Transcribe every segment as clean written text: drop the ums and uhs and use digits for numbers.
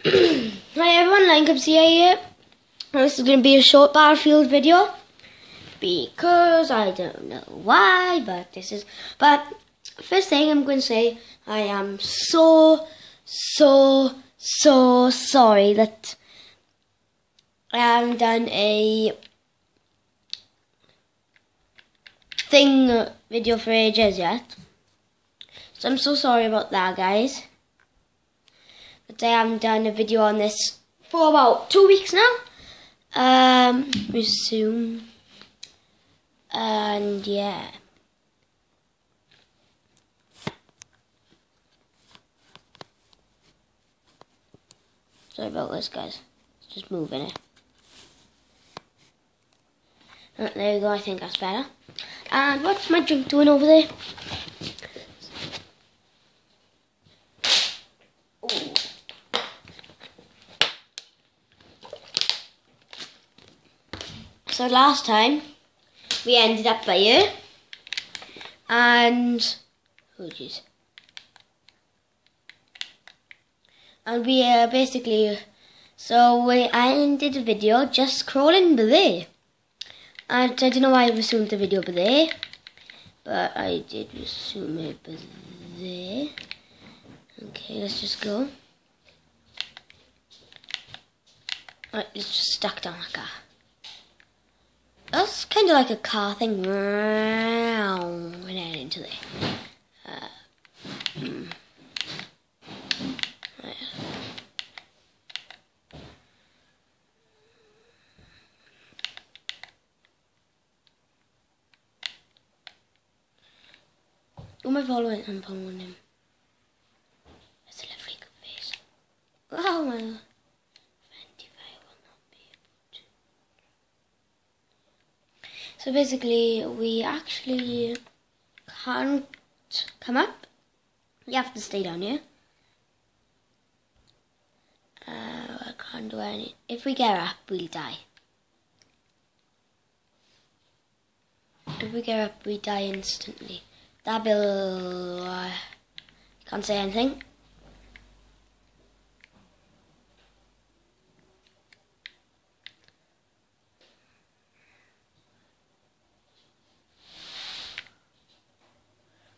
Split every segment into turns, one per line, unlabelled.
Hi everyone, LionCubsCA here. This is going to be a short Battlefield video because I don't know why, but first thing I'm going to say, I am so sorry that I haven't done a video for ages yet. So I'm so sorry about that, guys. But I haven't done a video on this for about 2 weeks now. Resume. And yeah. Sorry about this, guys. It's just moving it. There we go, I think that's better. And what's my drink doing over there? Ooh. So last time we ended up by here, and oh jeez, and we basically, I ended the video just crawling by there, and I don't know why I resumed the video by there, but I did resume it by there. Okay, let's just go. Right, let's just stack down the car. That's kind of like a car thing. And then into there. Right. Who am I following? I'm following him. That's a lovely good face. Oh my God. So basically, we actually can't come up. You have to stay down here. I can't do any. If we get up, we'll die. If we get up, we die instantly. That bill, can't say anything.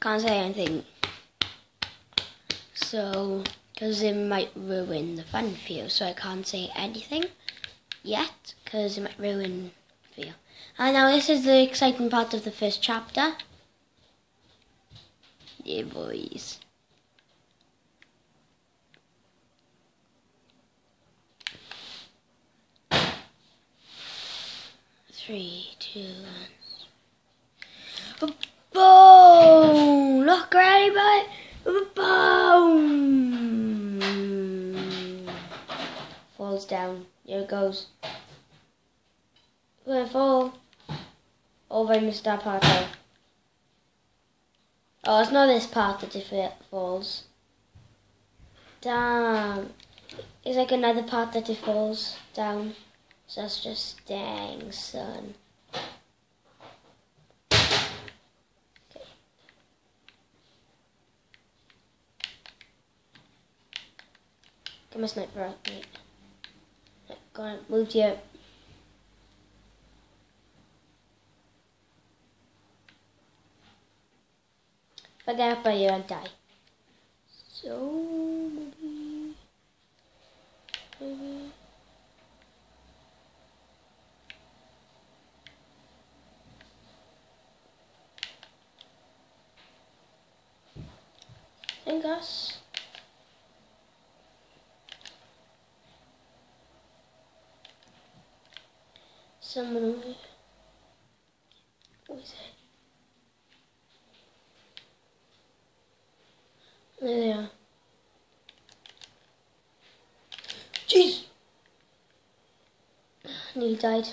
Can't say anything, so because it might ruin the fun for you, so I can't say anything yet because it might ruin for you. And now this is the exciting part of the first chapter. Yeah, boys. Three, two, one. Boom! Look, ready, boy! Boom! Falls down. Here it goes. Gonna fall. Oh, I missed that part out. Oh, it's not this part that it falls. Damn. It's like another part that it falls down. So that's just dang, son. Get my sniper out, mate. Go on, move to you. If I get up by you, I'll die. So, maybe. I think us. Someone over here. What is it? There they are. Jeez! Nearly died.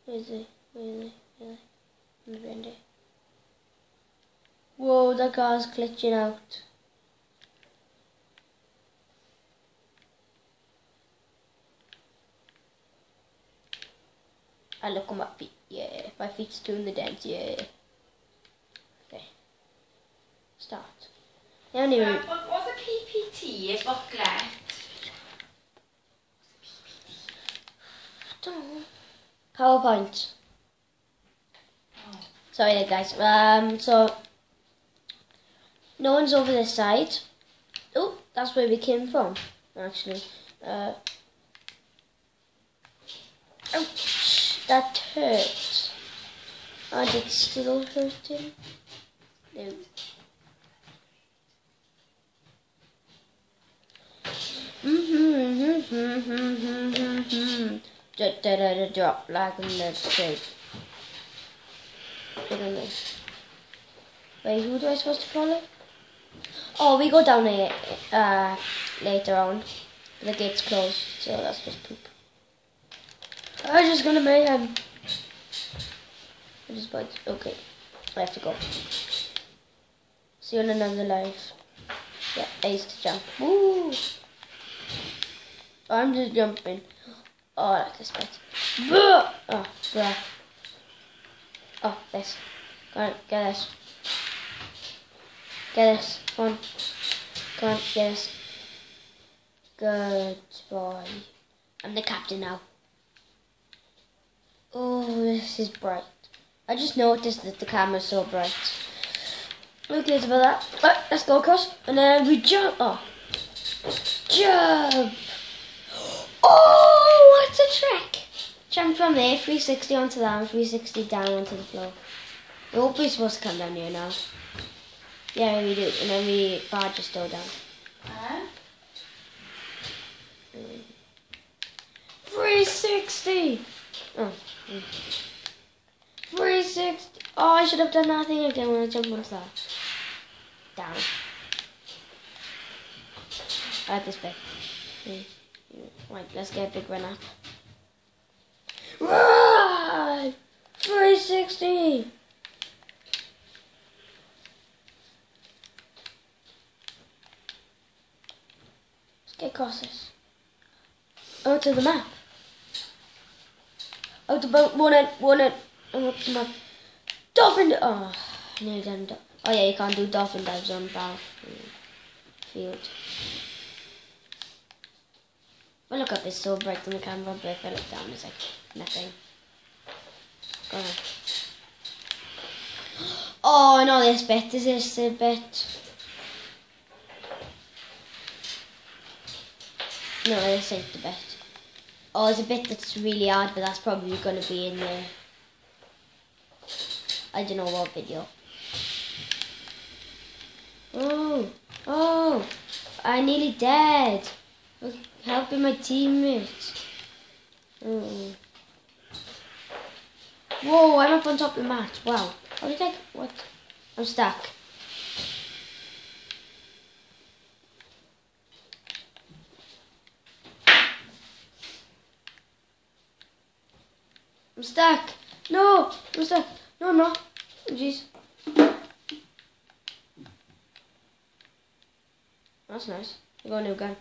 Where is he? Where is he? Where is he? I'm behind it. Whoa, that car's glitching out. I look on my feet, yeah. My feet's doing the dance, yeah. Okay. Start. I don't even...
What was a PPT? A booklet?
PowerPoint.
Oh.
Sorry guys. So no one's over this side. Oh, that's where we came from, actually. Ouch, that hurts. And it's still hurting. No. Drop like in the shape. Wait, who do I supposed to follow? Oh, we go down here later on. The gate's closed, so that's just poop. I'm just gonna mayhem. I just bite. Okay, I have to go. See you on another live. Yeah, I used to jump. Woo! I'm just jumping. Oh, I like this bit. Oh, bruh. Oh, this. Go on, get this. Get this. Come on. Come on, get this. Good boy. I'm the captain now. Oh, this is bright. I just noticed that the camera's so bright. Okay, it's about that. Right, let's go across. And then we jump. Oh. Jump. Oh, what's a trick? Jump from there, 360 onto that, and 360 down onto the floor. We hope we're supposed to come down here now. Yeah, we do. And then we barge us still down. 360! Oh. 360! Oh, I should have done that thing again when I jumped onto that. Down. I like this bit. Right, let's get a big run up. Right! 360! Let's get across this. Oh, to the map. Oh, the boat, one end. Oh, up the map. Dolphin! Oh, nearly done. Oh yeah, you can't do dolphin dives on battlefield. Well, look up, it's so bright on the camera, but if I look down, it's like nothing. Go on. Oh, I know this bit. Is this the bit? No, this ain't the bit. Oh, there's a bit that's really hard, but that's probably going to be in the... I don't know what video. Oh, I'm nearly dead. Helping my teammates. Oh. Whoa, I'm up on top of the mat. Wow. How did I... What? I'm stuck. I'm stuck. No, I'm stuck. No, I'm not. Oh, jeez. That's nice. I got a new gun.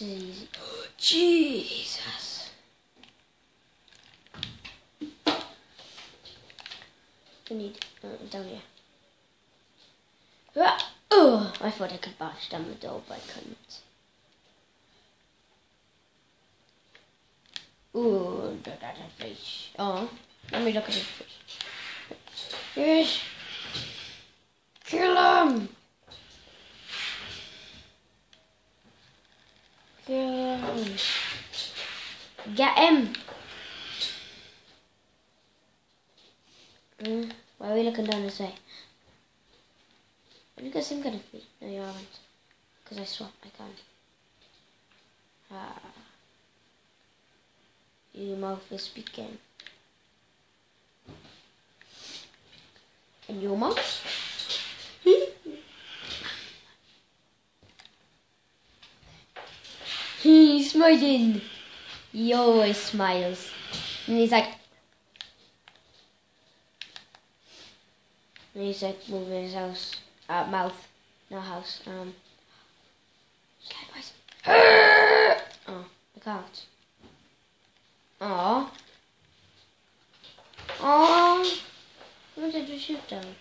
Easy. Jesus. I need down here. Oh, I thought I could bash down the door, but I couldn't. Ooh, that fish. Oh, let me look at the fish. Fish. Kill him. Get him! Why are we looking down this way? Have you got some kind of fish? No, you haven't. Because I swapped my gun. Your mouth is speaking. And your mouth? He's smiling. He always smiles. And he's like moving his house, mouth, no house. Oh, I cart. Oh. Oh. What did you shoot down?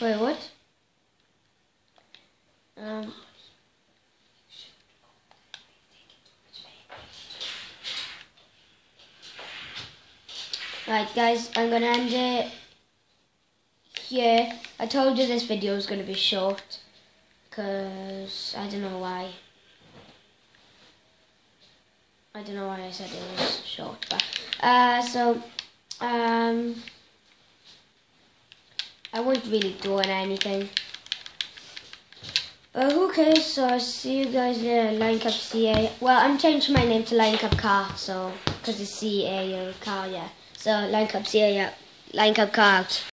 Wait, what? Right, guys, I'm gonna end it here. I told you this video was gonna be short, because I don't know why. I don't know why I said it was short, but I wasn't really doing anything. But who cares? So I'll see you guys later. Lion Cub CA. Well, I'm changing my name to Lion Cub Car, so because it's CA or car, yeah. So Lion Cub CA, yeah. Lion Cub Car out.